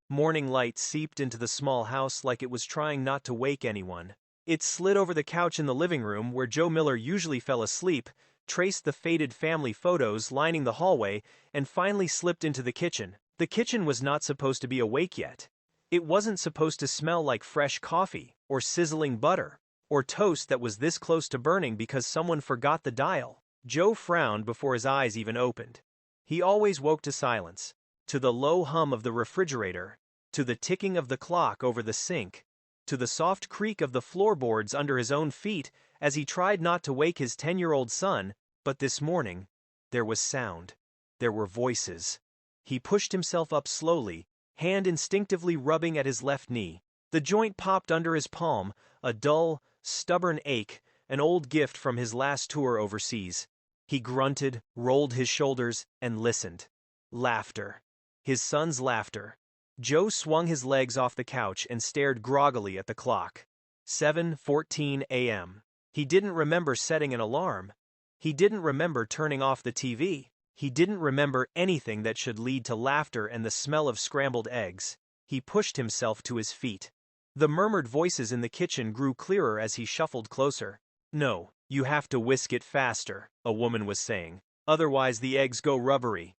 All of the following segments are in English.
Morning light seeped into the small house like it was trying not to wake anyone. It slid over the couch in the living room where Joe Miller usually fell asleep, traced the faded family photos lining the hallway, and finally slipped into the kitchen. The kitchen was not supposed to be awake yet. It wasn't supposed to smell like fresh coffee, or sizzling butter, or toast that was this close to burning because someone forgot the dial. Joe frowned before his eyes even opened. He always woke to silence, to the low hum of the refrigerator, to the ticking of the clock over the sink, to the soft creak of the floorboards under his own feet as he tried not to wake his 10-year-old son, but this morning, there was sound. There were voices. He pushed himself up slowly, hand instinctively rubbing at his left knee. The joint popped under his palm, a dull, stubborn ache, an old gift from his last tour overseas. He grunted, rolled his shoulders, and listened. Laughter. His son's laughter. Joe swung his legs off the couch and stared groggily at the clock. 7:14 a.m. He didn't remember setting an alarm. He didn't remember turning off the TV. He didn't remember anything that should lead to laughter and the smell of scrambled eggs. He pushed himself to his feet. The murmured voices in the kitchen grew clearer as he shuffled closer. "No, you have to whisk it faster," a woman was saying. "Otherwise the eggs go rubbery."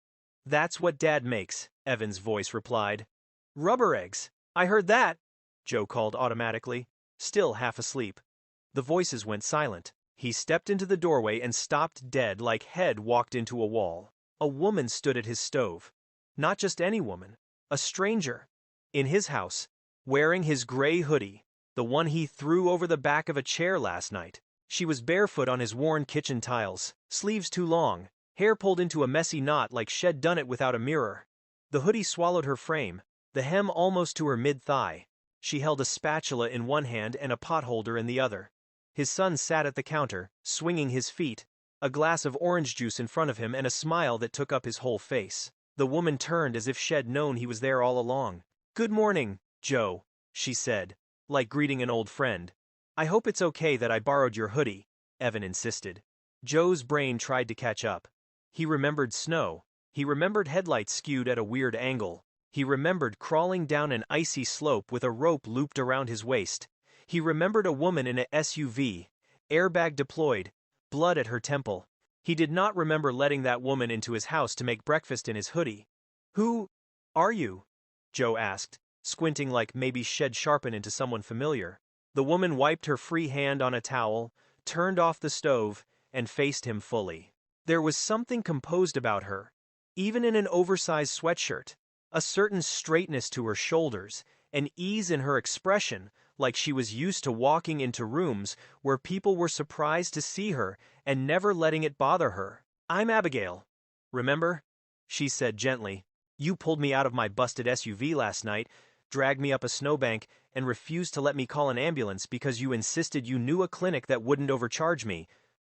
"That's what Dad makes," Evan's voice replied. "Rubber eggs. I heard that," Joe called automatically, still half asleep. The voices went silent. He stepped into the doorway and stopped dead like head walked into a wall. A woman stood at his stove. Not just any woman. A stranger. In his house. Wearing his gray hoodie. The one he threw over the back of a chair last night. She was barefoot on his worn kitchen tiles. Sleeves too long. Hair pulled into a messy knot like she'd done it without a mirror. The hoodie swallowed her frame. The hem almost to her mid-thigh. She held a spatula in one hand and a potholder in the other. His son sat at the counter, swinging his feet, a glass of orange juice in front of him and a smile that took up his whole face. The woman turned as if she'd known he was there all along. "Good morning, Joe," she said, like greeting an old friend. "I hope it's okay that I borrowed your hoodie," Evan insisted. Joe's brain tried to catch up. He remembered snow. He remembered headlights skewed at a weird angle. He remembered crawling down an icy slope with a rope looped around his waist. He remembered a woman in a SUV, airbag deployed, blood at her temple. He did not remember letting that woman into his house to make breakfast in his hoodie. "Who are you?" Joe asked, squinting like maybe she'd sharpen into someone familiar. The woman wiped her free hand on a towel, turned off the stove, and faced him fully. There was something composed about her, even in an oversized sweatshirt, a certain straightness to her shoulders, an ease in her expression, like she was used to walking into rooms where people were surprised to see her and never letting it bother her. "I'm Abigail. Remember?" she said gently. "You pulled me out of my busted SUV last night, dragged me up a snowbank, and refused to let me call an ambulance because you insisted you knew a clinic that wouldn't overcharge me."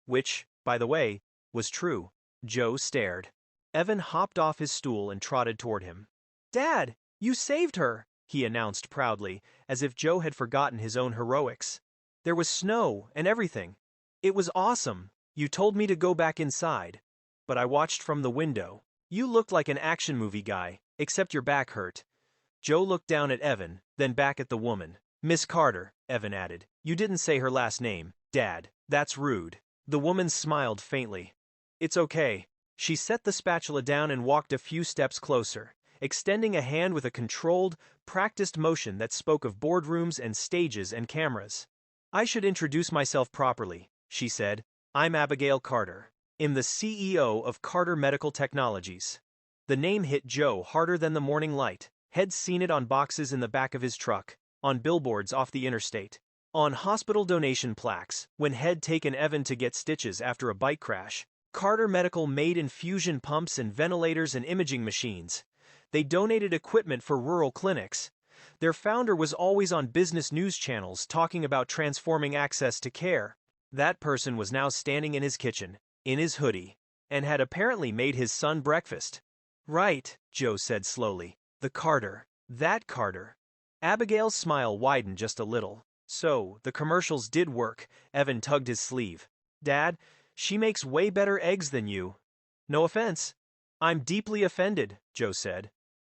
Which, by the way, was true. Joe stared. Evan hopped off his stool and trotted toward him. "Dad, you saved her!" he announced proudly, as if Joe had forgotten his own heroics. "There was snow and everything. It was awesome. You told me to go back inside. But I watched from the window. You looked like an action movie guy, except your back hurt." Joe looked down at Evan, then back at the woman. "Miss Carter," Evan added. "You didn't say her last name, Dad. That's rude." The woman smiled faintly. "It's okay." She set the spatula down and walked a few steps closer, extending a hand with a controlled, practiced motion that spoke of boardrooms and stages and cameras. "I should introduce myself properly," she said. "I'm Abigail Carter. I'm the CEO of Carter Medical Technologies." The name hit Joe harder than the morning light. He'd seen it on boxes in the back of his truck, on billboards off the interstate, on hospital donation plaques when he'd taken Evan to get stitches after a bike crash. Carter Medical made infusion pumps and ventilators and imaging machines. They donated equipment for rural clinics. Their founder was always on business news channels talking about transforming access to care. That person was now standing in his kitchen, in his hoodie, and had apparently made his son breakfast. "Right," Joe said slowly. "The Carter. That Carter." Abigail's smile widened just a little. "So, the commercials did work." Evan tugged his sleeve. "Dad, she makes way better eggs than you." "No offense." "I'm deeply offended," Joe said.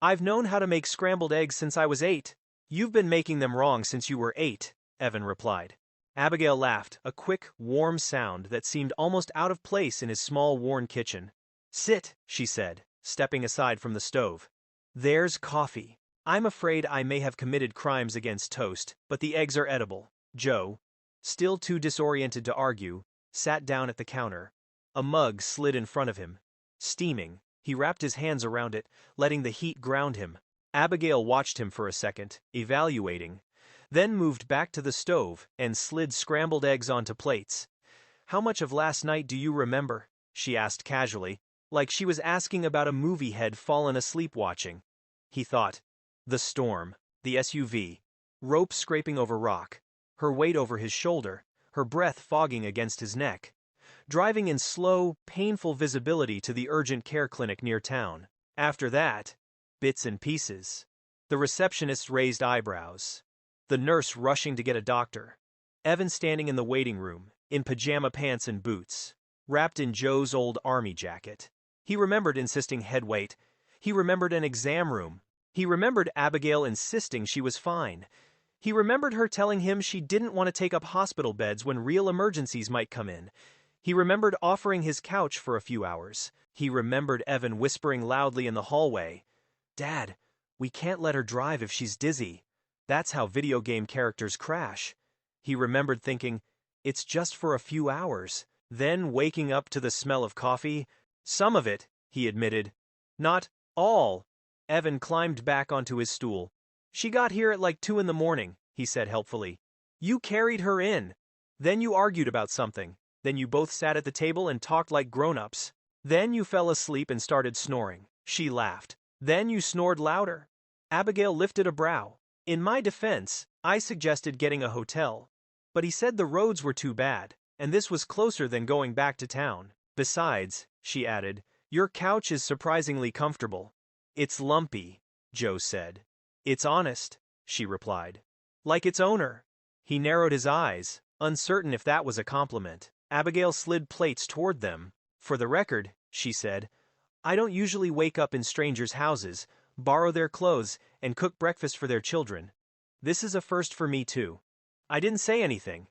I've known how to make scrambled eggs since I was 8. You've been making them wrong since you were 8, Evan replied. Abigail laughed, a quick, warm sound that seemed almost out of place in his small, worn kitchen. Sit, she said, stepping aside from the stove. There's coffee. I'm afraid I may have committed crimes against toast, but the eggs are edible. Joe, still too disoriented to argue, sat down at the counter. A mug slid in front of him. Steaming, he wrapped his hands around it, letting the heat ground him. Abigail watched him for a second, evaluating, then moved back to the stove and slid scrambled eggs onto plates. How much of last night do you remember? She asked casually, like she was asking about a movie head fallen asleep watching. He thought. The storm, the SUV, rope scraping over rock, her weight over his shoulder, her breath fogging against his neck. Driving in slow, painful visibility to the urgent care clinic near town. After that, bits and pieces. The receptionist's raised eyebrows. The nurse rushing to get a doctor. Evan standing in the waiting room, in pajama pants and boots, wrapped in Joe's old army jacket. He remembered insisting head weight. He remembered an exam room. He remembered Abigail insisting she was fine. He remembered her telling him she didn't want to take up hospital beds when real emergencies might come in. He remembered offering his couch for a few hours. He remembered Evan whispering loudly in the hallway, "Dad, we can't let her drive if she's dizzy. That's how video game characters crash." He remembered thinking, "It's just for a few hours." Then waking up to the smell of coffee. Some of it, he admitted. Not all. Evan climbed back onto his stool. "She got here at like 2 in the morning, he said helpfully. "You carried her in. Then you argued about something. Then you both sat at the table and talked like grown-ups. Then you fell asleep and started snoring." She laughed. "Then you snored louder." Abigail lifted a brow. "In my defense, I suggested getting a hotel. But he said the roads were too bad, and this was closer than going back to town. Besides," she added, "your couch is surprisingly comfortable." "It's lumpy," Joe said. "It's honest," she replied. "Like its owner." He narrowed his eyes, uncertain if that was a compliment. Abigail slid plates toward them. "For the record," she said, "I don't usually wake up in strangers' houses, borrow their clothes, and cook breakfast for their children. This is a first for me too." "I didn't say anything,"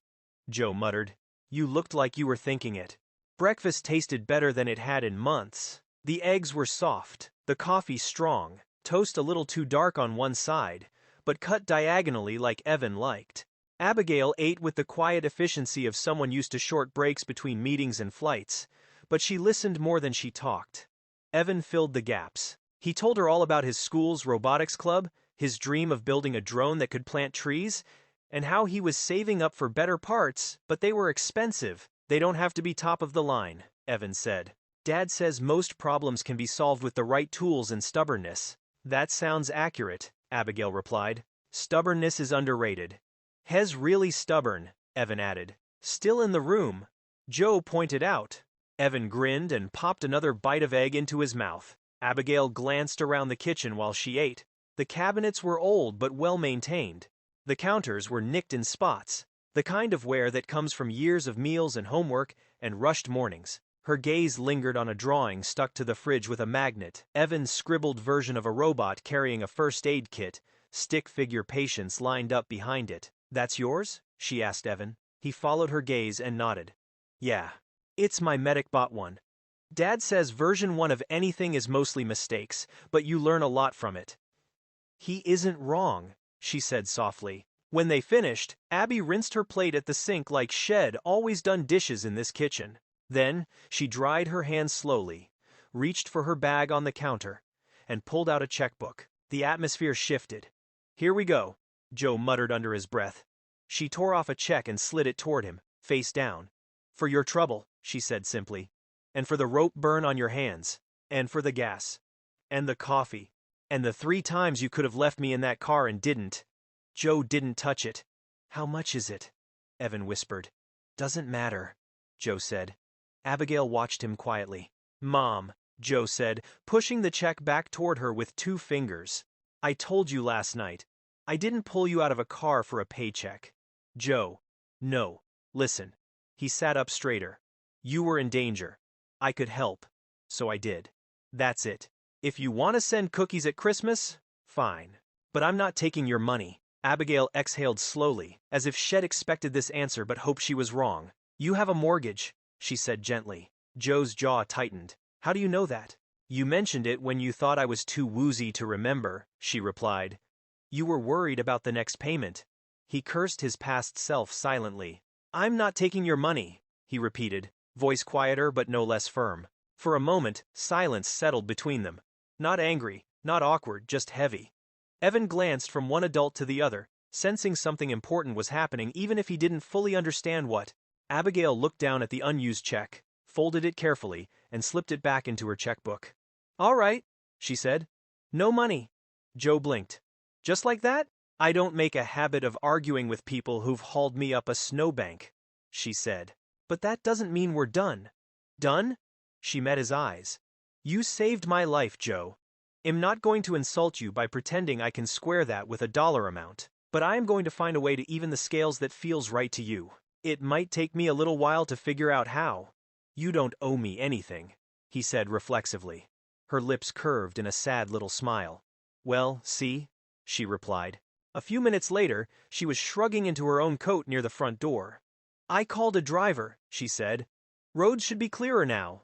Joe muttered. "You looked like you were thinking it." Breakfast tasted better than it had in months. The eggs were soft, the coffee strong, toast a little too dark on one side, but cut diagonally like Evan liked. Abigail ate with the quiet efficiency of someone used to short breaks between meetings and flights, but she listened more than she talked. Evan filled the gaps. He told her all about his school's robotics club, his dream of building a drone that could plant trees, and how he was saving up for better parts, but they were expensive. "They don't have to be top of the line," Evan said. "Dad says most problems can be solved with the right tools and stubbornness." "That sounds accurate," Abigail replied. "Stubbornness is underrated." "Hez really stubborn," Evan added. "Still in the room," Joe pointed out. Evan grinned and popped another bite of egg into his mouth. Abigail glanced around the kitchen while she ate. The cabinets were old but well maintained. The counters were nicked in spots, the kind of wear that comes from years of meals and homework and rushed mornings. Her gaze lingered on a drawing stuck to the fridge with a magnet. Evan's scribbled version of a robot carrying a first aid kit, stick figure patients lined up behind it. "That's yours?" she asked Evan. He followed her gaze and nodded. "Yeah. It's my MedicBot one. Dad says version 1 of anything is mostly mistakes, but you learn a lot from it." "He isn't wrong," she said softly. When they finished, Abby rinsed her plate at the sink like she'd always done dishes in this kitchen. Then, she dried her hands slowly, reached for her bag on the counter, and pulled out a checkbook. The atmosphere shifted. "Here we go," Joe muttered under his breath. She tore off a check and slid it toward him, face down. "For your trouble," she said simply. "And for the rope burn on your hands. And for the gas. And the coffee. And the 3 times you could have left me in that car and didn't." Joe didn't touch it. "How much is it?" Evan whispered. "Doesn't matter," Joe said. Abigail watched him quietly. "Mom," Joe said, pushing the check back toward her with 2 fingers. "I told you last night. I didn't pull you out of a car for a paycheck." "Joe. No. Listen." He sat up straighter. "You were in danger. I could help. So I did. That's it." If you want to send cookies at Christmas, fine. But I'm not taking your money. Abigail exhaled slowly, as if she'd expected this answer but hoped she was wrong. You have a mortgage, she said gently. Joe's jaw tightened. How do you know that? You mentioned it when you thought I was too woozy to remember, she replied. You were worried about the next payment. He cursed his past self silently. I'm not taking your money, he repeated, voice quieter but no less firm. For a moment, silence settled between them. Not angry, not awkward, just heavy. Evan glanced from one adult to the other, sensing something important was happening even if he didn't fully understand what. Abigail looked down at the unused check, folded it carefully, and slipped it back into her checkbook. All right, she said. No money. Joe blinked. Just like that? I don't make a habit of arguing with people who've hauled me up a snowbank, she said. But that doesn't mean we're done. Done? She met his eyes. You saved my life, Joe. I'm not going to insult you by pretending I can square that with a dollar amount, but I am going to find a way to even the scales that feels right to you. It might take me a little while to figure out how. You don't owe me anything, he said reflexively. Her lips curved in a sad little smile. Well, see, she replied. A few minutes later, she was shrugging into her own coat near the front door. I called a driver, she said. Roads should be clearer now.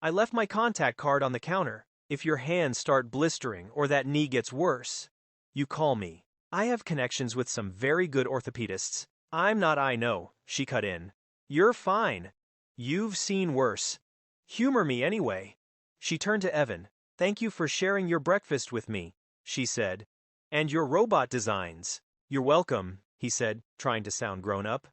I left my contact card on the counter. If your hands start blistering or that knee gets worse, you call me. I have connections with some very good orthopedists. I'm not, I know, she cut in. You're fine. You've seen worse. Humor me anyway. She turned to Evan. Thank you for sharing your breakfast with me, she said. And your robot designs. You're welcome, he said, trying to sound grown up.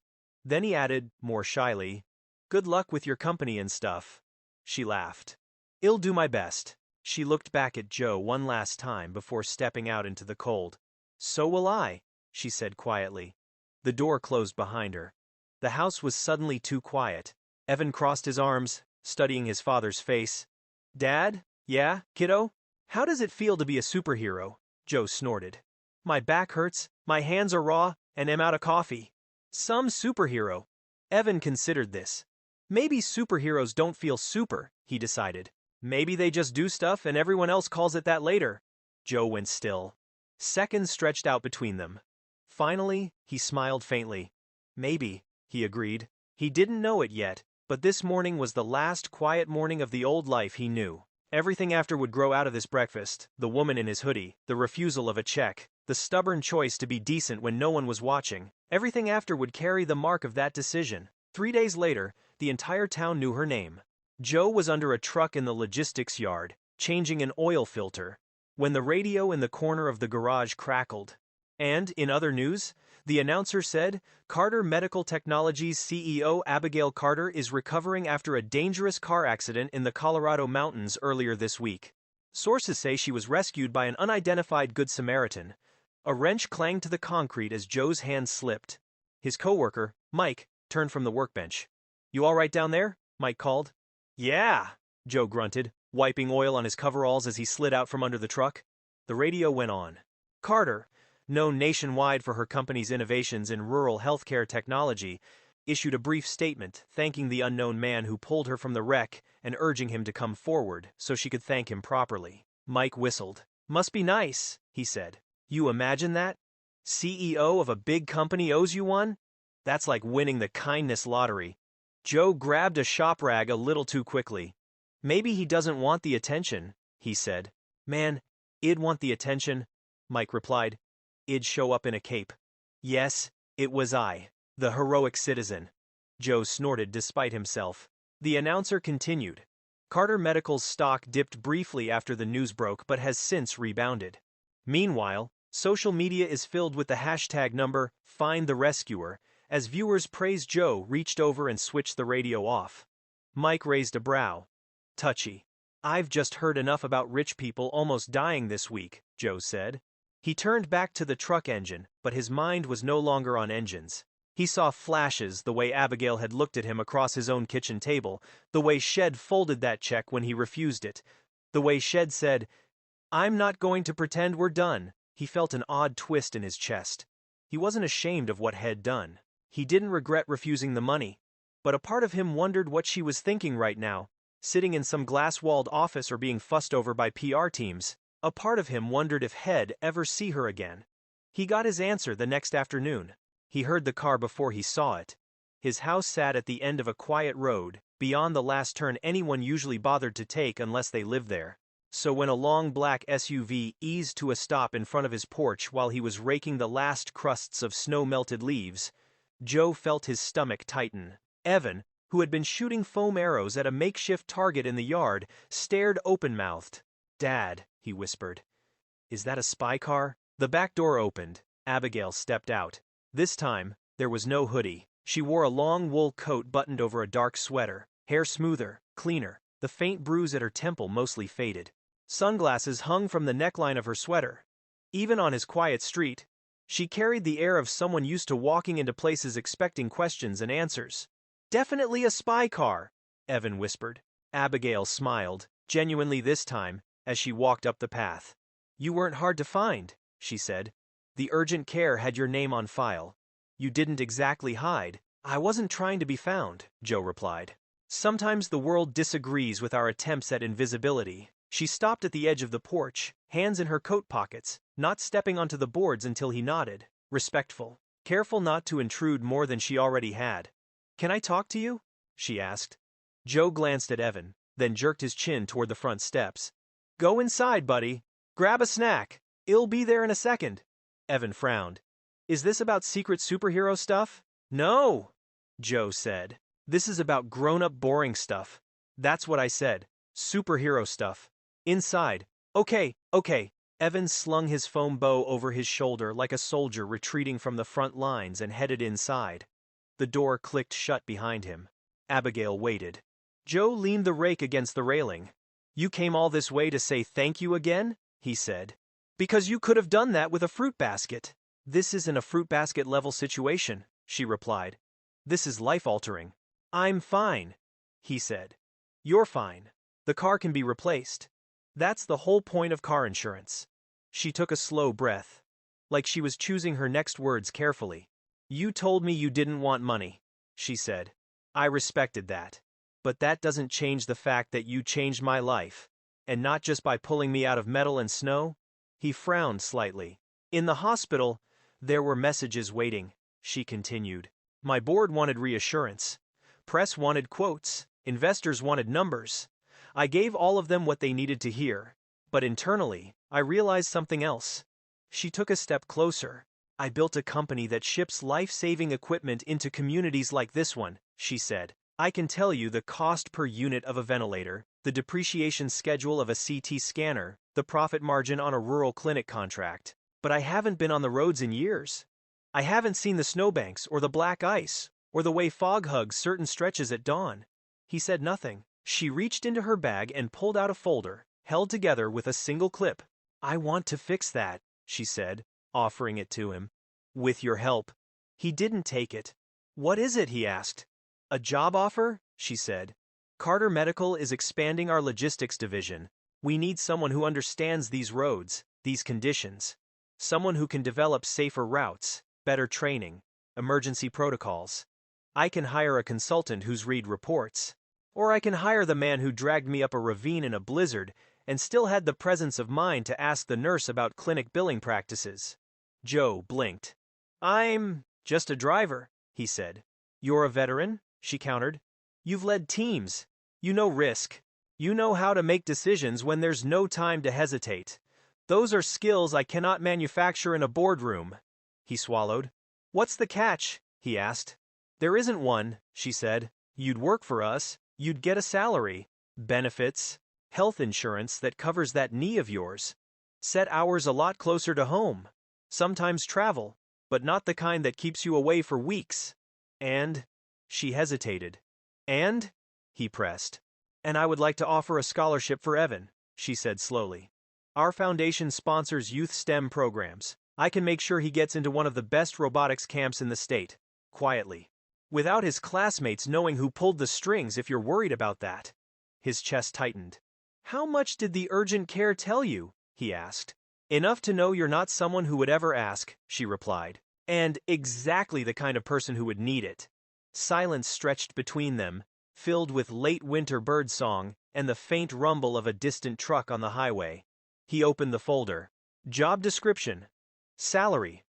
Then he added, more shyly, good luck with your company and stuff. She laughed. I'll do my best. She looked back at Joe one last time before stepping out into the cold. So will I, she said quietly. The door closed behind her. The house was suddenly too quiet. Evan crossed his arms, studying his father's face. Dad? Yeah, kiddo? How does it feel to be a superhero? Joe snorted. My back hurts, my hands are raw, and I'm out of coffee. Some superhero. Evan considered this. Maybe superheroes don't feel super, he decided. Maybe they just do stuff and everyone else calls it that later. Joe went still. Seconds stretched out between them. Finally, he smiled faintly. Maybe, he agreed. He didn't know it yet, but this morning was the last quiet morning of the old life he knew. Everything after would grow out of this breakfast, the woman in his hoodie, the refusal of a check, the stubborn choice to be decent when no one was watching. Everything after would carry the mark of that decision. 3 days later, the entire town knew her name. Joe was under a truck in the logistics yard, changing an oil filter, when the radio in the corner of the garage crackled. And, in other news, the announcer said, Carter Medical Technologies CEO Abigail Carter is recovering after a dangerous car accident in the Colorado mountains earlier this week. Sources say she was rescued by an unidentified Good Samaritan. A wrench clanged to the concrete as Joe's hand slipped. His coworker, Mike, turned from the workbench. You all right down there? Mike called. Yeah, Joe grunted, wiping oil on his coveralls as he slid out from under the truck. The radio went on. Carter, known nationwide for her company's innovations in rural healthcare technology, issued a brief statement thanking the unknown man who pulled her from the wreck and urging him to come forward so she could thank him properly. Mike whistled. Must be nice, he said. You imagine that? CEO of a big company owes you one? That's like winning the kindness lottery. Joe grabbed a shop rag a little too quickly. Maybe he doesn't want the attention, he said. Man, I'd want the attention, Mike replied. I'd show up in a cape. Yes, it was I, the heroic citizen. Joe snorted despite himself. The announcer continued. Carter Medical's stock dipped briefly after the news broke but has since rebounded. Meanwhile, social media is filled with the hashtag number #FindTheRescuer, as viewers praise Joe reached over and switched the radio off. Mike raised a brow. Touchy. I've just heard enough about rich people almost dying this week, Joe said. He turned back to the truck engine, but his mind was no longer on engines. He saw flashes the way Abigail had looked at him across his own kitchen table, the way Shed folded that check when he refused it, the way Shed said, I'm not going to pretend we're done. He felt an odd twist in his chest. He wasn't ashamed of what Hed done. He didn't regret refusing the money. But a part of him wondered what she was thinking right now. sitting in some glass-walled office or being fussed over by PR teams. A part of him wondered if he'd ever see her again. He got his answer the next afternoon. He heard the car before he saw it. His house sat at the end of a quiet road, beyond the last turn anyone usually bothered to take unless they lived there. So when a long black SUV eased to a stop in front of his porch while he was raking the last crusts of snow-melted leaves, Joe felt his stomach tighten. Evan, who had been shooting foam arrows at a makeshift target in the yard, stared open-mouthed. "Dad," he whispered. "Is that a spy car?" The back door opened. Abigail stepped out. This time, there was no hoodie. She wore a long wool coat buttoned over a dark sweater, hair smoother, cleaner, the faint bruise at her temple mostly faded. Sunglasses hung from the neckline of her sweater. Even on his quiet street, she carried the air of someone used to walking into places expecting questions and answers. "Definitely a spy car," Evan whispered. Abigail smiled, genuinely this time, as she walked up the path. "You weren't hard to find," she said. "The urgent care had your name on file. You didn't exactly hide." "I wasn't trying to be found," Joe replied. "Sometimes the world disagrees with our attempts at invisibility." She stopped at the edge of the porch, hands in her coat pockets, not stepping onto the boards until he nodded, respectful, careful not to intrude more than she already had. "Can I talk to you?" she asked. Joe glanced at Evan, then jerked his chin toward the front steps. "Go inside, buddy. Grab a snack. It'll be there in a second." Evan frowned. "Is this about secret superhero stuff?" "No," Joe said. "This is about grown-up boring stuff." "That's what I said. Superhero stuff. Inside." Okay. Evan slung his foam bow over his shoulder like a soldier retreating from the front lines and headed inside. The door clicked shut behind him. Abigail waited. Joe leaned the rake against the railing. "You came all this way to say thank you again?" he said. "Because you could have done that with a fruit basket." "This isn't a fruit basket level situation," she replied. "This is life-altering." "I'm fine," he said. "You're fine. The car can be replaced. That's the whole point of car insurance." She took a slow breath, like she was choosing her next words carefully. "You told me you didn't want money," she said. "I respected that. But that doesn't change the fact that you changed my life. And not just by pulling me out of metal and snow." He frowned slightly. "In the hospital, there were messages waiting," she continued. "My board wanted reassurance. Press wanted quotes. Investors wanted numbers. I gave all of them what they needed to hear. But internally, I realized something else." She took a step closer. "I built a company that ships life-saving equipment into communities like this one," she said. "I can tell you the cost per unit of a ventilator, the depreciation schedule of a CT scanner, the profit margin on a rural clinic contract. But I haven't been on the roads in years. I haven't seen the snowbanks or the black ice, or the way fog hugs certain stretches at dawn." He said nothing. She reached into her bag and pulled out a folder, held together with a single clip. "I want to fix that," she said, offering it to him. "With your help." He didn't take it. "What is it?" he asked. "A job offer?" she said. "Carter Medical is expanding our logistics division. We need someone who understands these roads, these conditions. Someone who can develop safer routes, better training, emergency protocols. I can hire a consultant who's read reports. Or I can hire the man who dragged me up a ravine in a blizzard and still had the presence of mind to ask the nurse about clinic billing practices." Joe blinked. "I'm just a driver," he said. "You're a veteran," she countered. "You've led teams. You know risk. You know how to make decisions when there's no time to hesitate. Those are skills I cannot manufacture in a boardroom." He swallowed. "What's the catch?" he asked. "There isn't one," she said. "You'd work for us. You'd get a salary, benefits, health insurance that covers that knee of yours. Set hours a lot closer to home. Sometimes travel, but not the kind that keeps you away for weeks. And," she hesitated. "And?" he pressed. "And I would like to offer a scholarship for Evan," she said slowly. "Our foundation sponsors youth STEM programs. I can make sure he gets into one of the best robotics camps in the state, quietly. Without his classmates knowing who pulled the strings if you're worried about that." His chest tightened. "How much did the urgent care tell you?" he asked. "Enough to know you're not someone who would ever ask," she replied. "And exactly the kind of person who would need it." Silence stretched between them, filled with late winter birdsong and the faint rumble of a distant truck on the highway. He opened the folder. Job description. Salary.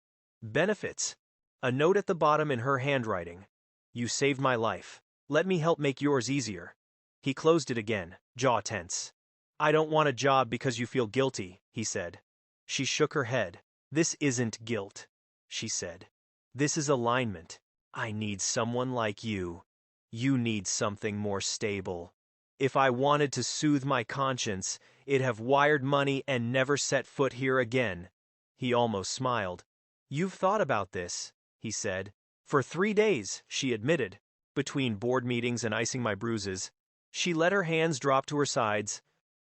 Benefits. A note at the bottom in her handwriting. You saved my life. Let me help make yours easier. He closed it again, jaw tense. I don't want a job because you feel guilty, he said. She shook her head. This isn't guilt, she said. This is alignment. I need someone like you. You need something more stable. If I wanted to soothe my conscience, it'd have wired money and never set foot here again. He almost smiled. You've thought about this, he said. For 3 days, she admitted, between board meetings and icing my bruises. She let her hands drop to her sides.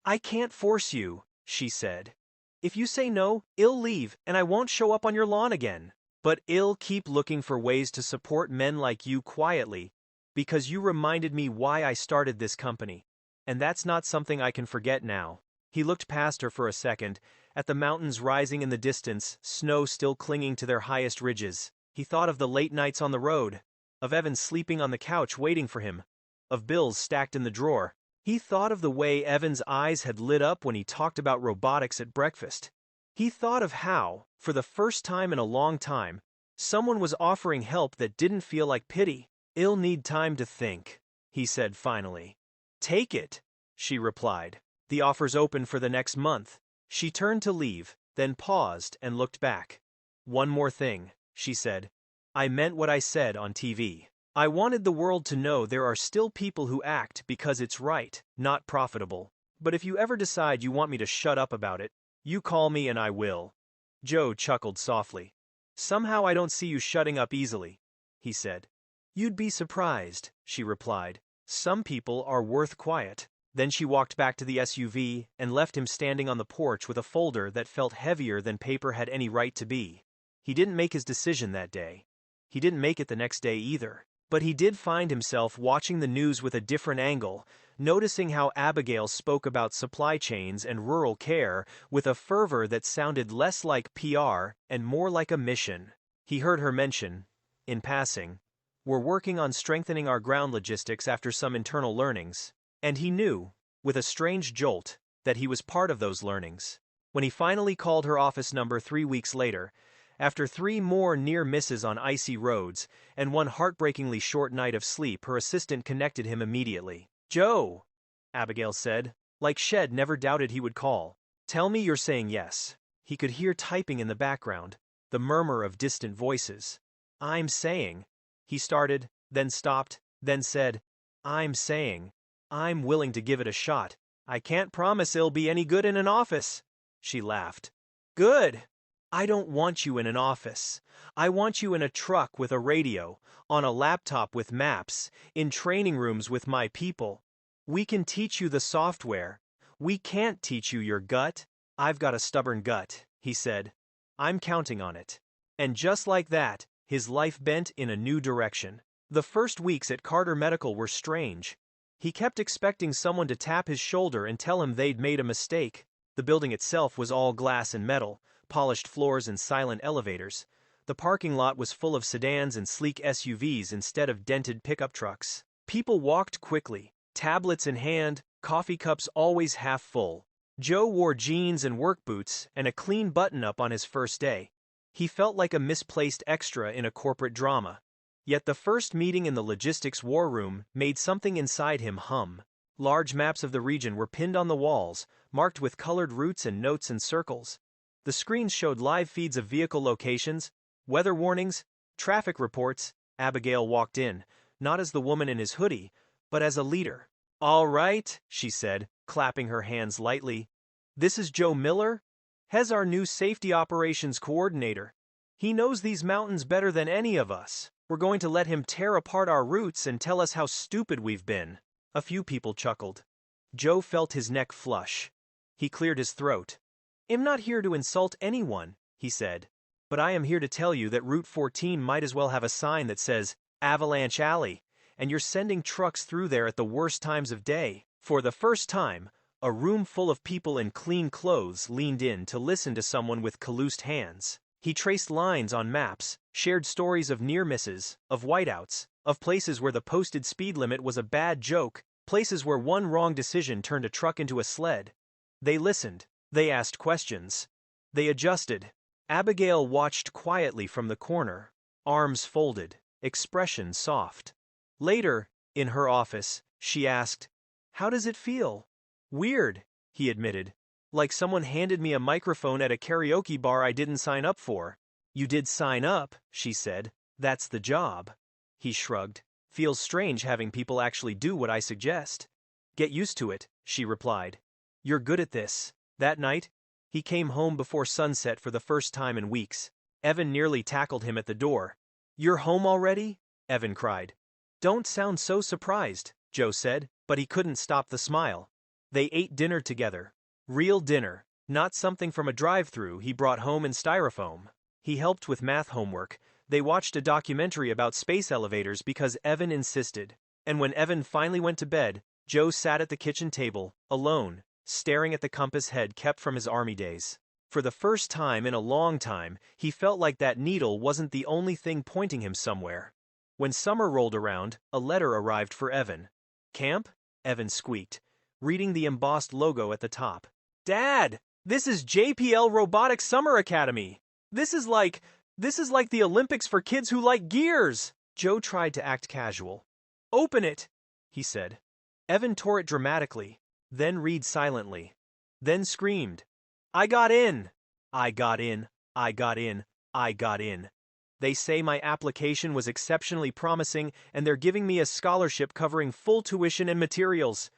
I can't force you, she said. If you say no, I'll leave and I won't show up on your lawn again. But I'll keep looking for ways to support men like you quietly, because you reminded me why I started this company. And that's not something I can forget now. He looked past her for a second, at the mountains rising in the distance, snow still clinging to their highest ridges. He thought of the late nights on the road, of Evan sleeping on the couch waiting for him, of bills stacked in the drawer. He thought of the way Evan's eyes had lit up when he talked about robotics at breakfast. He thought of how, for the first time in a long time, someone was offering help that didn't feel like pity. I'll need time to think, he said finally. Take it, she replied. The offer's open for the next month. She turned to leave, then paused and looked back. One more thing, she said. I meant what I said on TV. I wanted the world to know there are still people who act because it's right, not profitable. But if you ever decide you want me to shut up about it, you call me and I will. Joe chuckled softly. Somehow I don't see you shutting up easily, he said. You'd be surprised, she replied. Some people are worth quiet. Then she walked back to the SUV and left him standing on the porch with a folder that felt heavier than paper had any right to be. He didn't make his decision that day. He didn't make it the next day either. But he did find himself watching the news with a different angle, noticing how Abigail spoke about supply chains and rural care with a fervor that sounded less like PR and more like a mission. He heard her mention, in passing, we're working on strengthening our ground logistics after some internal learnings, and he knew, with a strange jolt, that he was part of those learnings. When he finally called her office number 3 weeks later, after 3 more near misses on icy roads and one heartbreakingly short night of sleep, her assistant connected him immediately. Joe, Abigail said, like Shed never doubted he would call. Tell me you're saying yes. He could hear typing in the background, the murmur of distant voices. I'm saying, he started, then stopped, then said, I'm saying, I'm willing to give it a shot. I can't promise it'll be any good in an office. She laughed. Good. I don't want you in an office. I want you in a truck with a radio, on a laptop with maps, in training rooms with my people. We can teach you the software. We can't teach you your gut. I've got a stubborn gut, he said. I'm counting on it. And just like that, his life bent in a new direction. The first weeks at Carter Medical were strange. He kept expecting someone to tap his shoulder and tell him they'd made a mistake. The building itself was all glass and metal, polished floors and silent elevators. The parking lot was full of sedans and sleek SUVs instead of dented pickup trucks. People walked quickly, tablets in hand, coffee cups always half full. Joe wore jeans and work boots and a clean button-up on his first day. He felt like a misplaced extra in a corporate drama. Yet the first meeting in the logistics war room made something inside him hum. Large maps of the region were pinned on the walls, marked with colored routes and notes and circles. The screens showed live feeds of vehicle locations, weather warnings, traffic reports. Abigail walked in, not as the woman in his hoodie, but as a leader. All right, she said, clapping her hands lightly. This is Joe Miller, Hez, our new safety operations coordinator. He knows these mountains better than any of us. We're going to let him tear apart our routes and tell us how stupid we've been. A few people chuckled. Joe felt his neck flush. He cleared his throat. I'm not here to insult anyone, he said, but I am here to tell you that Route 14 might as well have a sign that says, Avalanche Alley, and you're sending trucks through there at the worst times of day. For the first time, a room full of people in clean clothes leaned in to listen to someone with calloused hands. He traced lines on maps, shared stories of near misses, of whiteouts, of places where the posted speed limit was a bad joke, places where one wrong decision turned a truck into a sled. They listened. They asked questions. They adjusted. Abigail watched quietly from the corner, arms folded, expression soft. Later, in her office, she asked, "How does it feel?" "Weird," he admitted. "Like someone handed me a microphone at a karaoke bar I didn't sign up for." "You did sign up," she said. "That's the job." He shrugged. "Feels strange having people actually do what I suggest." "Get used to it," she replied. "You're good at this." That night, he came home before sunset for the first time in weeks. Evan nearly tackled him at the door. "You're home already?" Evan cried. "Don't sound so surprised," Joe said, but he couldn't stop the smile. They ate dinner together. Real dinner, not something from a drive-thru he brought home in styrofoam. He helped with math homework. They watched a documentary about space elevators because Evan insisted. And when Evan finally went to bed, Joe sat at the kitchen table, alone, staring at the compass head kept from his army days. For the first time in a long time, he felt like that needle wasn't the only thing pointing him somewhere. When summer rolled around, a letter arrived for Evan. "Camp?" Evan squeaked, reading the embossed logo at the top. "Dad, this is JPL Robotics Summer Academy. This is like the Olympics for kids who like gears." Joe tried to act casual. "Open it," he said. Evan tore it dramatically, then read silently, then screamed, "I got in! I got in! I got in! I got in! They say my application was exceptionally promising and they're giving me a scholarship covering full tuition and materials."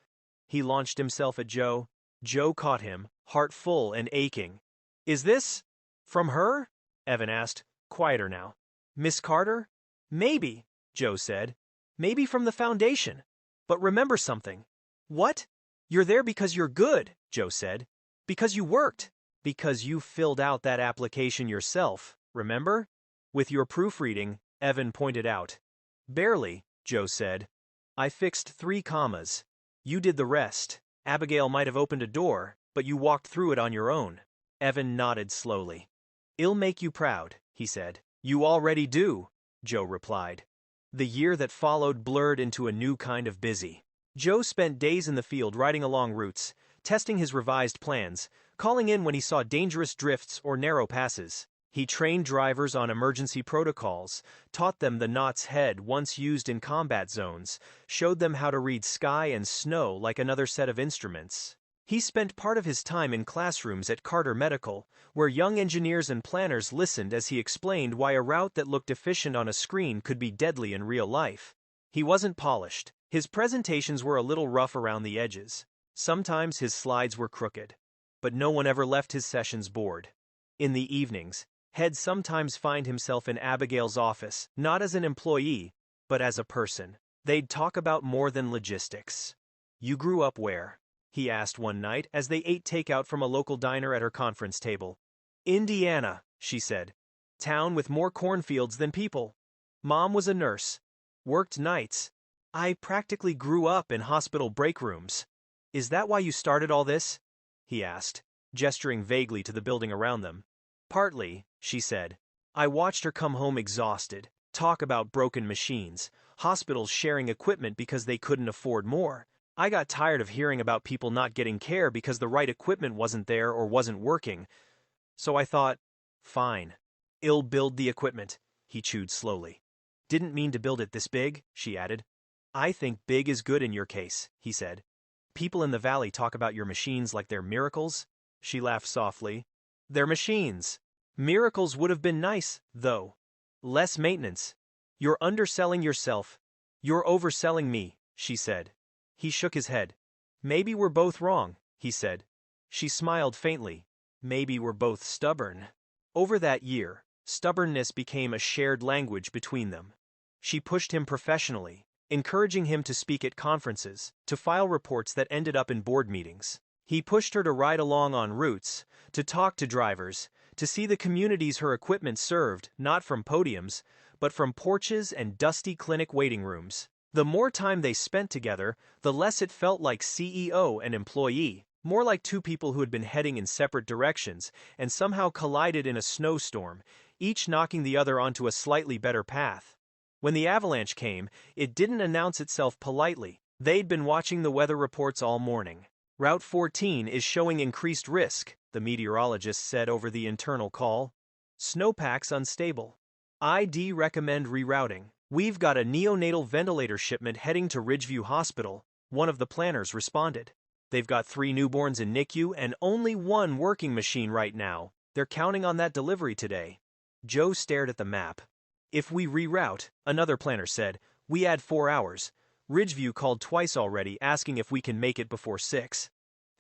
He launched himself at Joe. Joe caught him, heart full and aching. "Is this from her?" Evan asked, quieter now. "Miss Carter?" "Maybe," Joe said. "Maybe from the foundation. But remember something." "What?" "You're there because you're good," Joe said. "Because you worked. Because you filled out that application yourself, remember?" "With your proofreading," Evan pointed out. "Barely," Joe said. "I fixed 3 commas. You did the rest. Abigail might have opened a door, but you walked through it on your own." Evan nodded slowly. "It'll make you proud," he said. "You already do," Joe replied. The year that followed blurred into a new kind of busy. Joe spent days in the field riding along routes, testing his revised plans, calling in when he saw dangerous drifts or narrow passes. He trained drivers on emergency protocols, taught them the knots head once used in combat zones, showed them how to read sky and snow like another set of instruments. He spent part of his time in classrooms at Carter Medical, where young engineers and planners listened as he explained why a route that looked efficient on a screen could be deadly in real life. He wasn't polished. His presentations were a little rough around the edges. Sometimes his slides were crooked. But no one ever left his sessions bored. In the evenings, He'd sometimes find himself in Abigail's office, not as an employee, but as a person. They'd talk about more than logistics. "You grew up where?" he asked one night as they ate takeout from a local diner at her conference table. "Indiana," she said. "Town with more cornfields than people. Mom was a nurse. Worked nights. I practically grew up in hospital break rooms." "Is that why you started all this?" he asked, gesturing vaguely to the building around them. "Partly," she said. "I watched her come home exhausted, talk about broken machines, hospitals sharing equipment because they couldn't afford more. I got tired of hearing about people not getting care because the right equipment wasn't there or wasn't working. So I thought, fine. I'll build the equipment," he chewed slowly. "Didn't mean to build it this big," she added. "I think big is good in your case," he said. "People in the valley talk about your machines like they're miracles." She laughed softly. "They're machines. Miracles would have been nice, though. Less maintenance. You're underselling yourself. You're overselling me," she said. He shook his head. "Maybe we're both wrong," he said. She smiled faintly. "Maybe we're both stubborn." Over that year, stubbornness became a shared language between them. She pushed him professionally, encouraging him to speak at conferences, to file reports that ended up in board meetings. He pushed her to ride along on routes, to talk to drivers, to see the communities her equipment served, not from podiums, but from porches and dusty clinic waiting rooms. The more time they spent together, the less it felt like CEO and employee. More like two people who had been heading in separate directions and somehow collided in a snowstorm, each knocking the other onto a slightly better path. When the avalanche came, it didn't announce itself politely. They'd been watching the weather reports all morning. Route 14 is showing increased risk, the meteorologist said over the internal call. Snowpacks unstable. ID recommend rerouting. We've got a neonatal ventilator shipment heading to Ridgeview Hospital, one of the planners responded. They've got 3 newborns in NICU and only 1 working machine right now. They're counting on that delivery today. Joe stared at the map. If we reroute, another planner said, we add 4 hours. Ridgeview called twice already asking if we can make it before 6.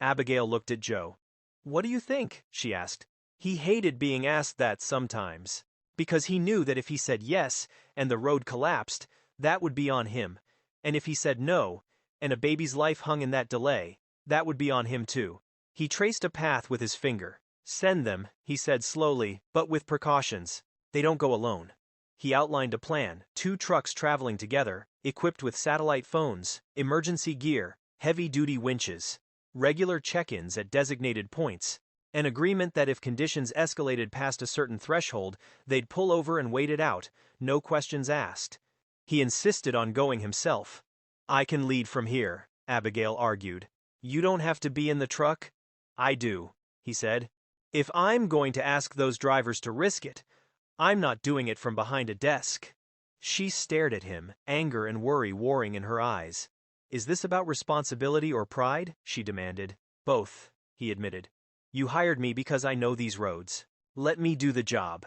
Abigail looked at Joe. What do you think? She asked. He hated being asked that sometimes, because he knew that if he said yes and the road collapsed, that would be on him, and if he said no, and a baby's life hung in that delay, that would be on him too. He traced a path with his finger. Send them, he said slowly, but with precautions. They don't go alone. He outlined a plan, 2 trucks traveling together, equipped with satellite phones, emergency gear, heavy-duty winches, regular check-ins at designated points, an agreement that if conditions escalated past a certain threshold, they'd pull over and wait it out, no questions asked. He insisted on going himself. I can lead from here, Abigail argued. You don't have to be in the truck? I do, he said. If I'm going to ask those drivers to risk it, I'm not doing it from behind a desk. She stared at him, anger and worry warring in her eyes. Is this about responsibility or pride? She demanded. Both, he admitted. You hired me because I know these roads. Let me do the job.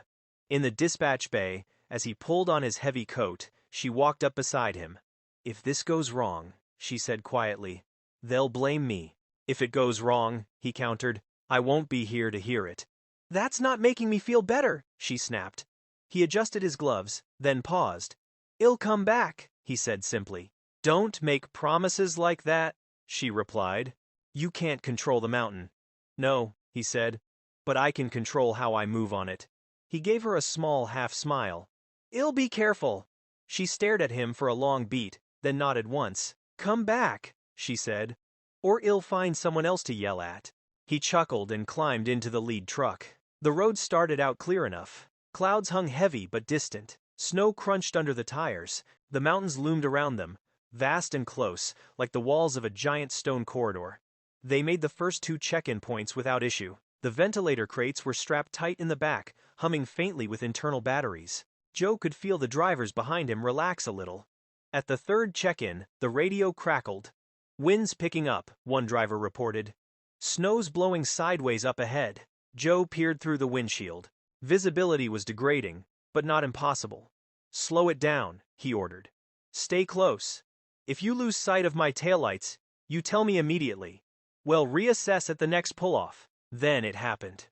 In the dispatch bay, as he pulled on his heavy coat, she walked up beside him. If this goes wrong, she said quietly, they'll blame me. If it goes wrong, he countered, I won't be here to hear it. That's not making me feel better, she snapped. He adjusted his gloves, then paused. I'll come back, he said simply. Don't make promises like that, she replied. You can't control the mountain. No, he said, but I can control how I move on it. He gave her a small half-smile. I'll be careful. She stared at him for a long beat, then nodded once. Come back, she said. Or I'll find someone else to yell at. He chuckled and climbed into the lead truck. The road started out clear enough. Clouds hung heavy but distant. Snow crunched under the tires. The mountains loomed around them, vast and close, like the walls of a giant stone corridor. They made the first 2 check-in points without issue. The ventilator crates were strapped tight in the back, humming faintly with internal batteries. Joe could feel the drivers behind him relax a little. At the 3rd check-in, the radio crackled. Winds picking up, one driver reported. Snow's blowing sideways up ahead. Joe peered through the windshield. Visibility was degrading, but not impossible. Slow it down, he ordered. Stay close. If you lose sight of my taillights, you tell me immediately. We'll reassess at the next pull-off. Then it happened.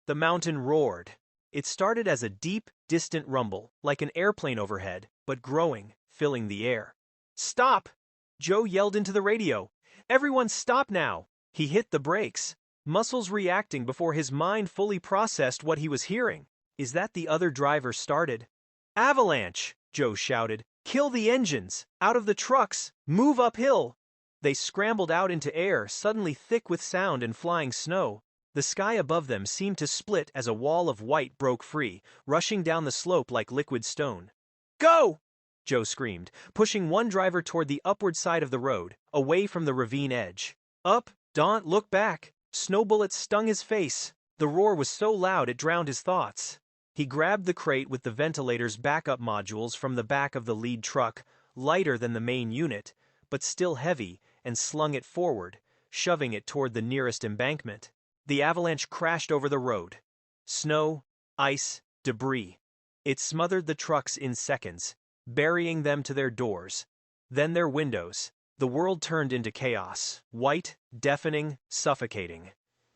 The mountain roared. It started as a deep, distant rumble, like an airplane overhead, but growing, filling the air. Stop! Joe yelled into the radio. Everyone stop now! He hit the brakes, muscles reacting before his mind fully processed what he was hearing. Is that the other driver started? Avalanche! Joe shouted. Kill the engines! Out of the trucks! Move uphill! They scrambled out into air, suddenly thick with sound and flying snow. The sky above them seemed to split as a wall of white broke free, rushing down the slope like liquid stone. Go! Joe screamed, pushing one driver toward the upward side of the road, away from the ravine edge. Up, don't look back! Snow bullets stung his face. The roar was so loud it drowned his thoughts. He grabbed the crate with the ventilator's backup modules from the back of the lead truck, lighter than the main unit, but still heavy, and slung it forward, shoving it toward the nearest embankment. The avalanche crashed over the road. Snow, ice, debris. It smothered the trucks in seconds, burying them to their doors, then their windows. The world turned into chaos, white, deafening, suffocating.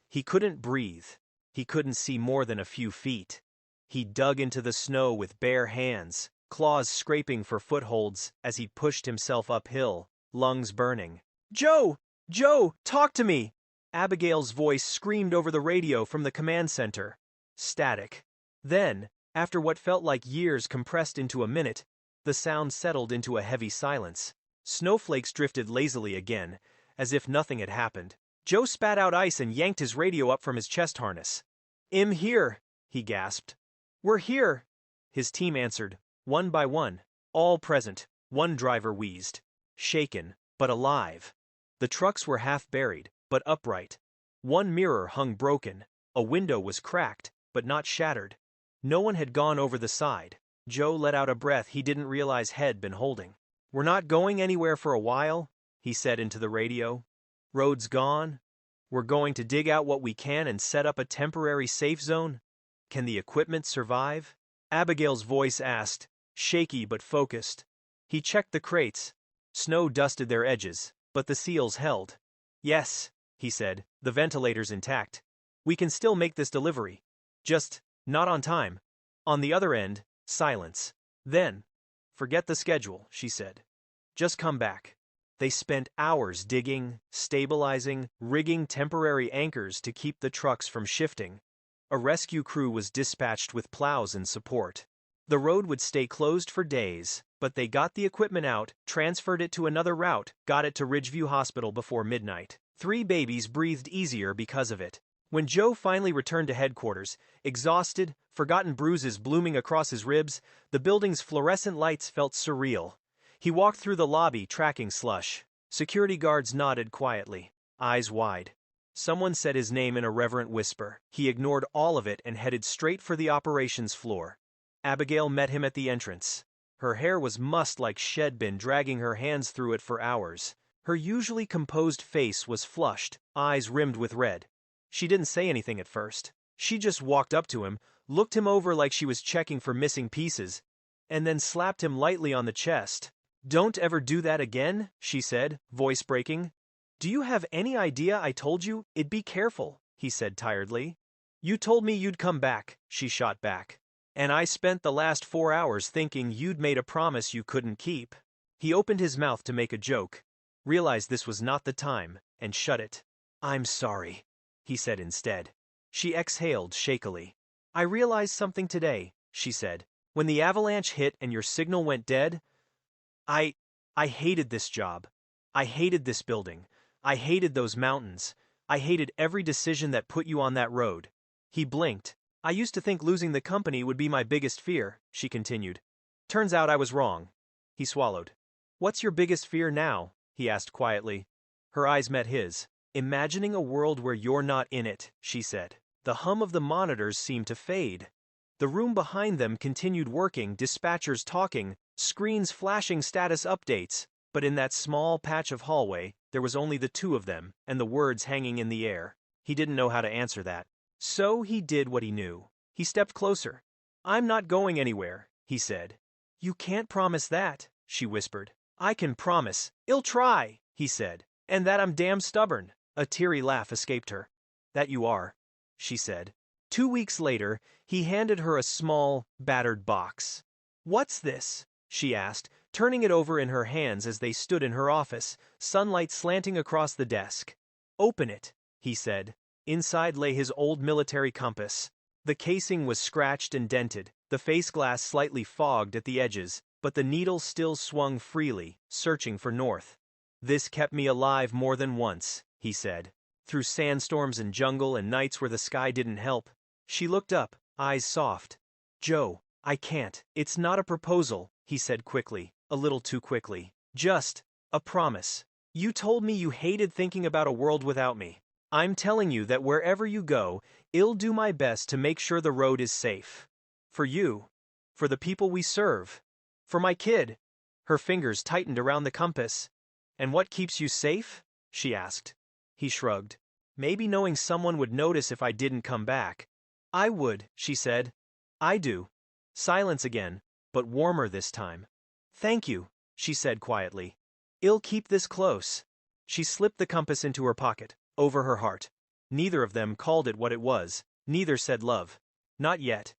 He couldn't breathe. He couldn't see more than a few feet. He dug into the snow with bare hands, claws scraping for footholds as he pushed himself uphill, lungs burning. Joe! Joe, talk to me! Abigail's voice screamed over the radio from the command center. Static. Then, after what felt like years compressed into a minute, the sound settled into a heavy silence. Snowflakes drifted lazily again, as if nothing had happened. Joe spat out ice and yanked his radio up from his chest harness. "I'm here," he gasped. "We're here," his team answered, one by one. All present, one driver wheezed. Shaken, but alive. The trucks were half buried, but upright. One mirror hung broken. A window was cracked, but not shattered. No one had gone over the side. Joe let out a breath he didn't realize had been holding. "We're not going anywhere for a while," he said into the radio. "Road's gone. We're going to dig out what we can and set up a temporary safe zone. Can the equipment survive?" Abigail's voice asked, shaky but focused. He checked the crates. Snow dusted their edges, but the seals held. "Yes," he said, "the ventilator's intact. We can still make this delivery. Just, not on time." On the other end, silence. Then, "Forget the schedule," she said. "Just come back." They spent hours digging, stabilizing, rigging temporary anchors to keep the trucks from shifting. A rescue crew was dispatched with plows and support. The road would stay closed for days, but they got the equipment out, transferred it to another route, got it to Ridgeview Hospital before midnight. 3 babies breathed easier because of it. When Joe finally returned to headquarters, exhausted, forgotten bruises blooming across his ribs, the building's fluorescent lights felt surreal. He walked through the lobby, tracking slush. Security guards nodded quietly, eyes wide. Someone said his name in a reverent whisper. He ignored all of it and headed straight for the operations floor. Abigail met him at the entrance. Her hair was mussed like shed bin, dragging her hands through it for hours. Her usually composed face was flushed, eyes rimmed with red. She didn't say anything at first. She just walked up to him, looked him over like she was checking for missing pieces, and then slapped him lightly on the chest. "Don't ever do that again," she said, voice breaking. "Do you have any idea I told you it'd be careful?" he said tiredly. "You told me you'd come back," she shot back. "And I spent the last 4 hours thinking you'd made a promise you couldn't keep." He opened his mouth to make a joke, realized this was not the time, and shut it. "I'm sorry," he said instead. She exhaled shakily. "I realized something today," she said. "When the avalanche hit and your signal went dead, I hated this job. I hated this building. I hated those mountains. I hated every decision that put you on that road." He blinked. "I used to think losing the company would be my biggest fear," she continued. "Turns out I was wrong." He swallowed. "What's your biggest fear now?" he asked quietly. Her eyes met his. "Imagining a world where you're not in it," she said. The hum of the monitors seemed to fade. The room behind them continued working, dispatchers talking, screens flashing status updates, but in that small patch of hallway, there was only the two of them, and the words hanging in the air. He didn't know how to answer that. So he did what he knew. He stepped closer. "I'm not going anywhere," he said. "You can't promise that," she whispered. "I can promise. I'll try," he said. "And that I'm damn stubborn." A teary laugh escaped her. "That you are," she said. 2 weeks later, he handed her a small, battered box. "What's this?" she asked, turning it over in her hands as they stood in her office, sunlight slanting across the desk. "Open it," he said. Inside lay his old military compass. The casing was scratched and dented, the face glass slightly fogged at the edges, but the needle still swung freely, searching for north. "This kept me alive more than once," he said. "Through sandstorms and jungle and nights where the sky didn't help." She looked up, eyes soft. "Joe, I can't. It's not a proposal," he said quickly, a little too quickly. "Just a promise. You told me you hated thinking about a world without me. I'm telling you that wherever you go, I'll do my best to make sure the road is safe. For you. For the people we serve. For my kid." Her fingers tightened around the compass. "And what keeps you safe?" she asked. He shrugged. "Maybe knowing someone would notice if I didn't come back." "I would," she said. "I do." Silence again, but warmer this time. "Thank you," she said quietly. "I'll keep this close." She slipped the compass into her pocket, over her heart. Neither of them called it what it was, neither said love. Not yet.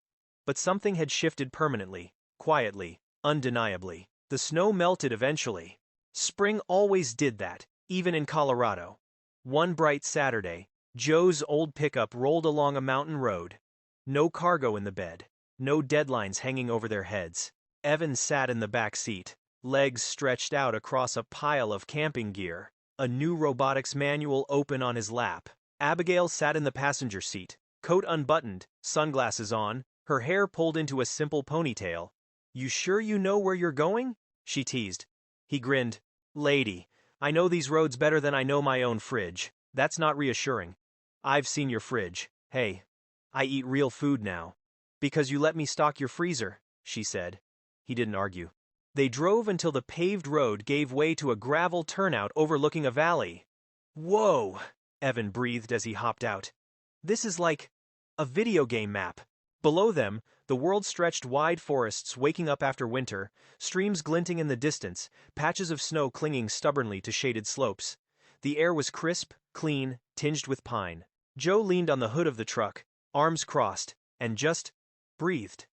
But something had shifted permanently, quietly, undeniably. The snow melted eventually. Spring always did that, even in Colorado. One bright Saturday, Joe's old pickup rolled along a mountain road. No cargo in the bed, no deadlines hanging over their heads. Evan sat in the back seat, legs stretched out across a pile of camping gear. a new robotics manual open on his lap. Abigail sat in the passenger seat, coat unbuttoned, sunglasses on, her hair pulled into a simple ponytail. "You sure you know where you're going?" she teased. He grinned. "Lady, I know these roads better than I know my own fridge. That's not reassuring. I've seen your fridge. Hey, I eat real food now." "Because you let me stock your freezer," she said. He didn't argue. They drove until the paved road gave way to a gravel turnout overlooking a valley. "Whoa," Evan breathed as he hopped out. "This is like a video game map." Below them, the world stretched wide forests waking up after winter, streams glinting in the distance, patches of snow clinging stubbornly to shaded slopes. The air was crisp, clean, tinged with pine. Joe leaned on the hood of the truck, arms crossed, and just breathed.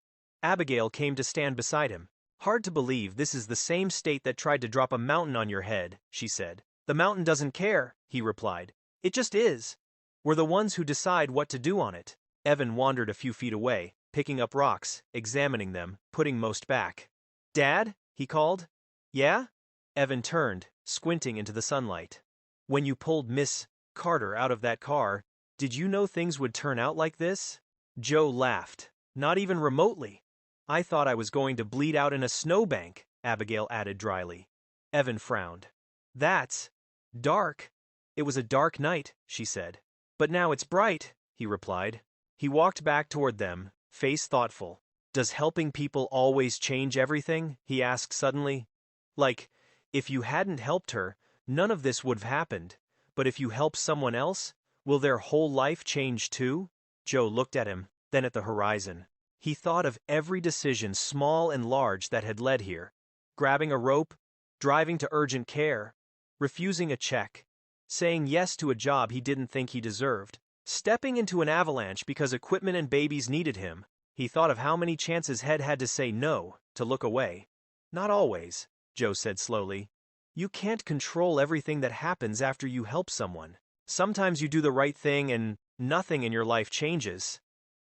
Abigail came to stand beside him. "Hard to believe this is the same state that tried to drop a mountain on your head," she said. "The mountain doesn't care," he replied. "It just is. We're the ones who decide what to do on it." Evan wandered a few feet away, picking up rocks, examining them, putting most back. "Dad?" he called. "Yeah?" Evan turned, squinting into the sunlight. "When you pulled Miss Carter out of that car, did you know things would turn out like this?" Joe laughed. "Not even remotely. I thought I was going to bleed out in a snowbank," Abigail added dryly. Evan frowned. "That's dark." "It was a dark night," she said. "But now it's bright," he replied. He walked back toward them, face thoughtful. "Does helping people always change everything?" he asked suddenly. "Like, if you hadn't helped her, none of this would have happened. But if you help someone else, will their whole life change too?" Joe looked at him, then at the horizon. He thought of every decision, small and large, that had led here. Grabbing a rope, driving to urgent care, refusing a check, saying yes to a job he didn't think he deserved, stepping into an avalanche because equipment and babies needed him. He thought of how many chances Head had to say no, to look away. "Not always," Joe said slowly. "You can't control everything that happens after you help someone. Sometimes you do the right thing and nothing in your life changes.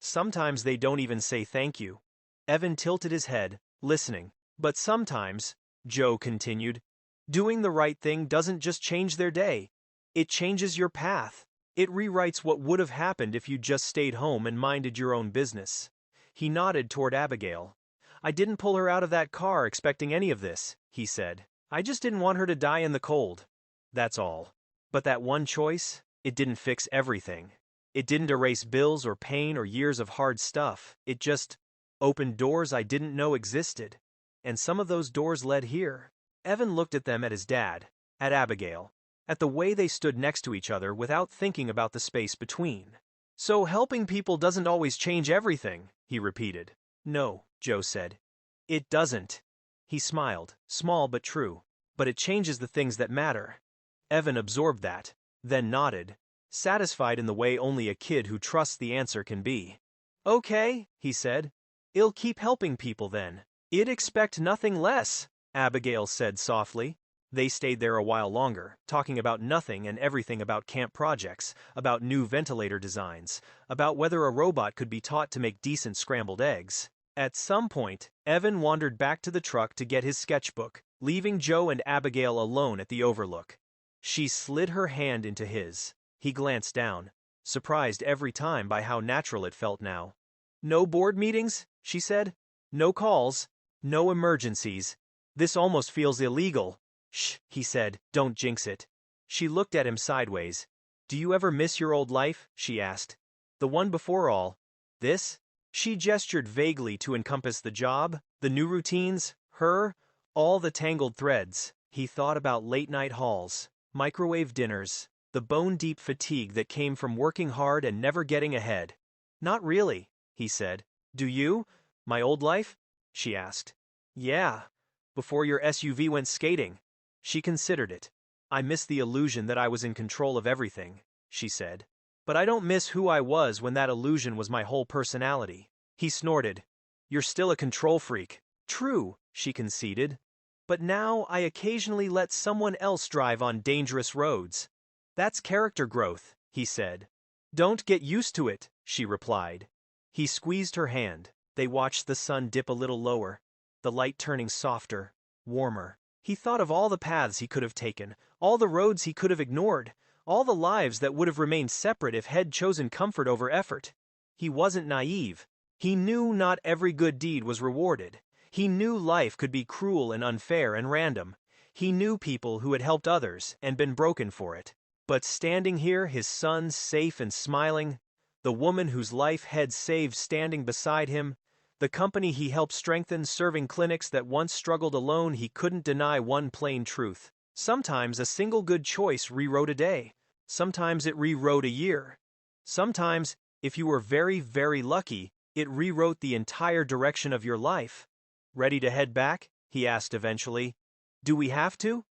Sometimes they don't even say thank you." Evan tilted his head, listening. "But sometimes," Joe continued, "doing the right thing doesn't just change their day. It changes your path. It rewrites what would have happened if you just stayed home and minded your own business." He nodded toward Abigail. "I didn't pull her out of that car expecting any of this," he said. "I just didn't want her to die in the cold. That's all. But that one choice, it didn't fix everything. It didn't erase bills or pain or years of hard stuff. It just opened doors I didn't know existed. And some of those doors led here." Evan looked at them, at his dad, at Abigail, at the way they stood next to each other without thinking about the space between. "So helping people doesn't always change everything," he repeated. "No," Joe said. "It doesn't." He smiled, small but true. "But it changes the things that matter." Evan absorbed that, then nodded, satisfied in the way only a kid who trusts the answer can be. "Okay," he said. "I'll keep helping people then." "I'd expect nothing less," Abigail said softly. They stayed there a while longer, talking about nothing and everything, about camp projects, about new ventilator designs, about whether a robot could be taught to make decent scrambled eggs. At some point, Evan wandered back to the truck to get his sketchbook, leaving Joe and Abigail alone at the overlook. She slid her hand into his. He glanced down, surprised every time by how natural it felt now. "No board meetings?" she said. "No calls? No emergencies? This almost feels illegal." "Shh," he said, "don't jinx it." She looked at him sideways. "Do you ever miss your old life?" she asked. "The one before all this?" She gestured vaguely to encompass the job, the new routines, her, all the tangled threads. He thought about late-night halls, microwave dinners, the bone-deep fatigue that came from working hard and never getting ahead. "Not really," he said. "Do you?" "My old life?" she asked. "Yeah. Before your SUV went skating." She considered it. "I miss the illusion that I was in control of everything," she said. "But I don't miss who I was when that illusion was my whole personality." He snorted. "You're still a control freak." "True," she conceded. "But now I occasionally let someone else drive on dangerous roads. That's character growth," he said. "Don't get used to it," she replied. He squeezed her hand. They watched the sun dip a little lower, the light turning softer, warmer. He thought of all the paths he could have taken, all the roads he could have ignored, all the lives that would have remained separate if he'd chosen comfort over effort. He wasn't naive. He knew not every good deed was rewarded. He knew life could be cruel and unfair and random. He knew people who had helped others and been broken for it. But standing here, his son safe and smiling, the woman whose life had saved standing beside him, the company he helped strengthen serving clinics that once struggled alone, he couldn't deny one plain truth. Sometimes a single good choice rewrote a day. Sometimes it rewrote a year. Sometimes, if you were very, very lucky, it rewrote the entire direction of your life. Ready to head back? He asked eventually. Do we have to?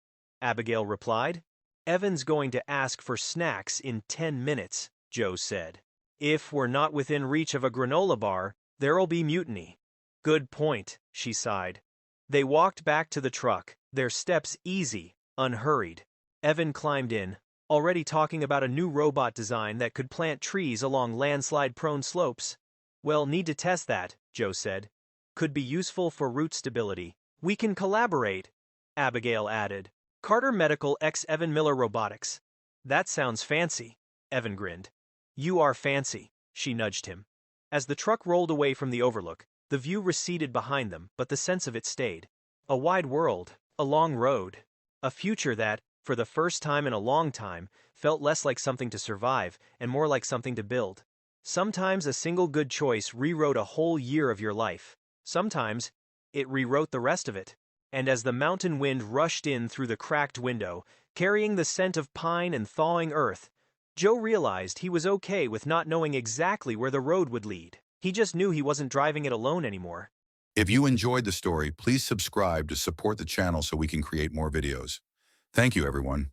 Abigail replied. Evan's going to ask for snacks in 10 minutes, Joe said. If we're not within reach of a granola bar, there'll be mutiny. Good point, she sighed. They walked back to the truck, their steps easy, unhurried. Evan climbed in, already talking about a new robot design that could plant trees along landslide-prone slopes. Well, need to test that, Joe said. Could be useful for root stability. We can collaborate, Abigail added. Carter Medical x Evan Miller Robotics. That sounds fancy, Evan grinned. You are fancy, she nudged him. As the truck rolled away from the overlook, the view receded behind them, but the sense of it stayed. A wide world, a long road, a future that, for the first time in a long time, felt less like something to survive and more like something to build. Sometimes a single good choice rewrote a whole year of your life. Sometimes, it rewrote the rest of it. And as the mountain wind rushed in through the cracked window, carrying the scent of pine and thawing earth, Joe realized he was okay with not knowing exactly where the road would lead. He just knew he wasn't driving it alone anymore. If you enjoyed the story, please subscribe to support the channel so we can create more videos. Thank you, everyone.